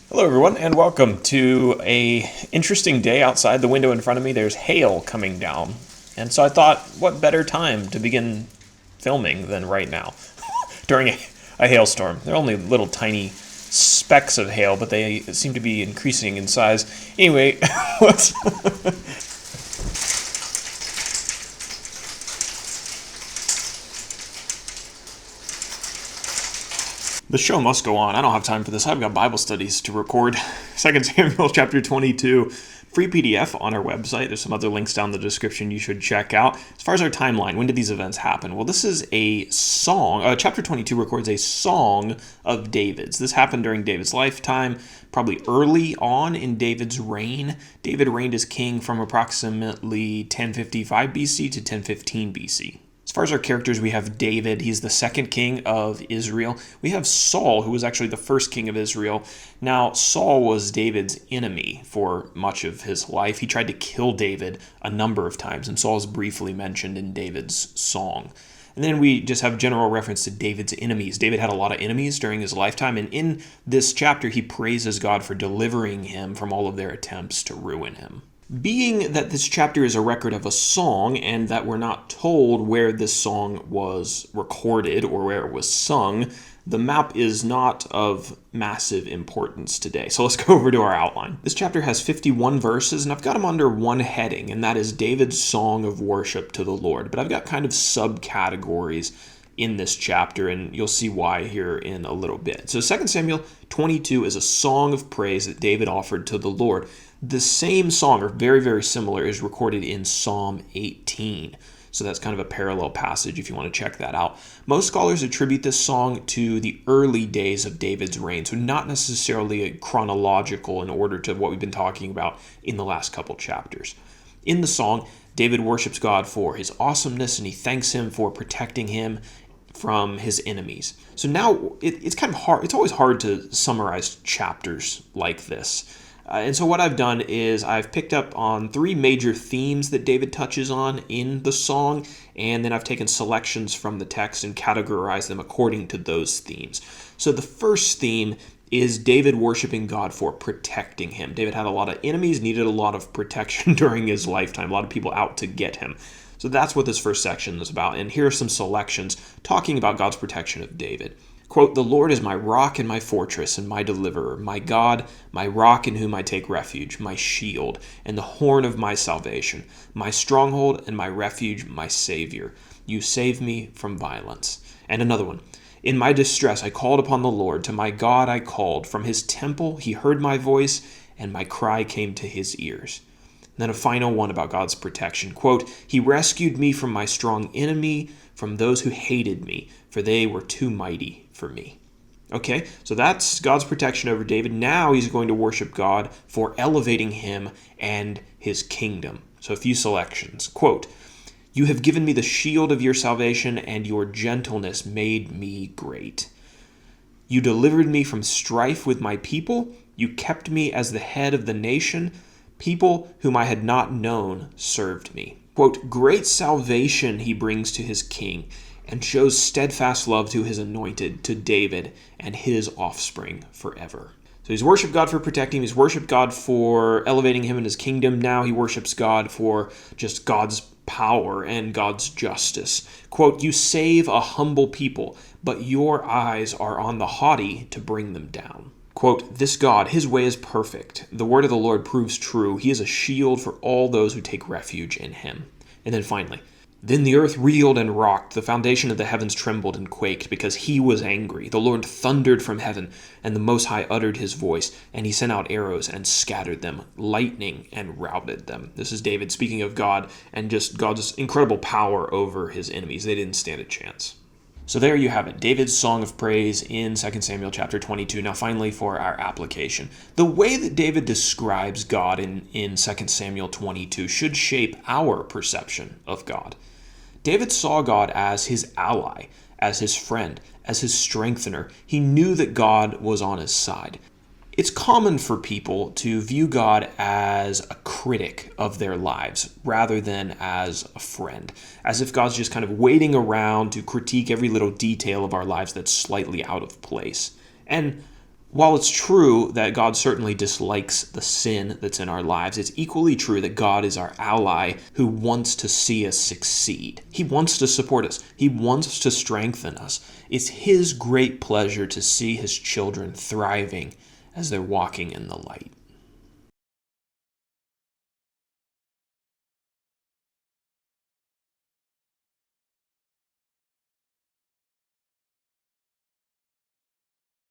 Hello, everyone, and welcome to a interesting day outside the window in front of me. There's hail coming down, and so I thought, what better time to begin filming than right now during a hailstorm? They're only little tiny specks of hail, but they seem to be increasing in size. Anyway, what's The show must go on. I don't have time for this. I've got Bible studies to record. 2 Samuel chapter 22, free PDF on our website. There's some other links down in the description you should check out. As far as our timeline, when did these events happen? Well, this is a song. Chapter 22 records a song of David's. This happened during David's lifetime, probably early on in David's reign. David reigned as king from approximately 1055 BC to 1015 BC. As far as our characters, we have David. He's the second king of Israel. We have Saul, who was actually the first king of Israel. Now, Saul was David's enemy for much of his life. He tried to kill David a number of times, and Saul is briefly mentioned in David's song. And then we just have general reference to David's enemies. David had a lot of enemies during his lifetime, and in this chapter, he praises God for delivering him from all of their attempts to ruin him. Being that this chapter is a record of a song and that we're not told where this song was recorded or where it was sung, the map is not of massive importance today. So let's go over to our outline. This chapter has 51 verses, and I've got them under one heading, and that is David's song of worship to the Lord. But I've got kind of subcategories in this chapter, and you'll see why here in a little bit. So 2 Samuel 22 is a song of praise that David offered to the Lord. The same song, or very, very similar, is recorded in Psalm 18. So that's kind of a parallel passage if you want to check that out. Most scholars attribute this song to the early days of David's reign, so not necessarily chronological in order to what we've been talking about in the last couple chapters. In the song, David worships God for his awesomeness, and he thanks him for protecting him from his enemies. So now it's kind of hard. It's always hard to summarize chapters like this. And so what I've done is I've picked up on three major themes that David touches on in the song, and then I've taken selections from the text and categorized them according to those themes. So the first theme is David worshiping God for protecting him. David had a lot of enemies, needed a lot of protection during his lifetime, a lot of people out to get him. So that's what this first section is about, and here are some selections talking about God's protection of David. Quote, "The Lord is my rock and my fortress and my deliverer, my God, my rock in whom I take refuge, my shield and the horn of my salvation, my stronghold and my refuge, my Savior. You save me from violence." And another one, "In my distress I called upon the Lord. To my God I called. From his temple he heard my voice, and my cry came to his ears." And then a final one about God's protection. Quote, "He rescued me from my strong enemy, from those who hated me, for they were too mighty for me." Okay, so that's God's protection over David. Now he's going to worship God for elevating him and his kingdom. So a few selections. Quote, "You have given me the shield of your salvation, and your gentleness made me great. You delivered me from strife with my people. You kept me as the head of the nation. People whom I had not known served me." Quote, "Great salvation he brings to his king, and shows steadfast love to his anointed, to David and his offspring forever." So he's worshiped God for protecting him. He's worshiped God for elevating him in his kingdom. Now he worships God for just God's power and God's justice. Quote, "You save a humble people, but your eyes are on the haughty to bring them down." Quote, "This God, his way is perfect. The word of the Lord proves true. He is a shield for all those who take refuge in him." And then finally, "Then the earth reeled and rocked. The foundation of the heavens trembled and quaked because he was angry. The Lord thundered from heaven, and the Most High uttered his voice, and he sent out arrows and scattered them, lightning and routed them." This is David speaking of God and just God's incredible power over his enemies. They didn't stand a chance. So there you have it, David's song of praise in 2 Samuel chapter 22. Now finally for our application. The way that David describes God in 2 Samuel 22 should shape our perception of God. David saw God as his ally, as his friend, as his strengthener. He knew that God was on his side. It's common for people to view God as a critic of their lives rather than as a friend, as if God's just kind of waiting around to critique every little detail of our lives that's slightly out of place. And While it's true that God certainly dislikes the sin that's in our lives, it's equally true that God is our ally who wants to see us succeed. He wants to support us. He wants to strengthen us. It's His great pleasure to see His children thriving as they're walking in the light.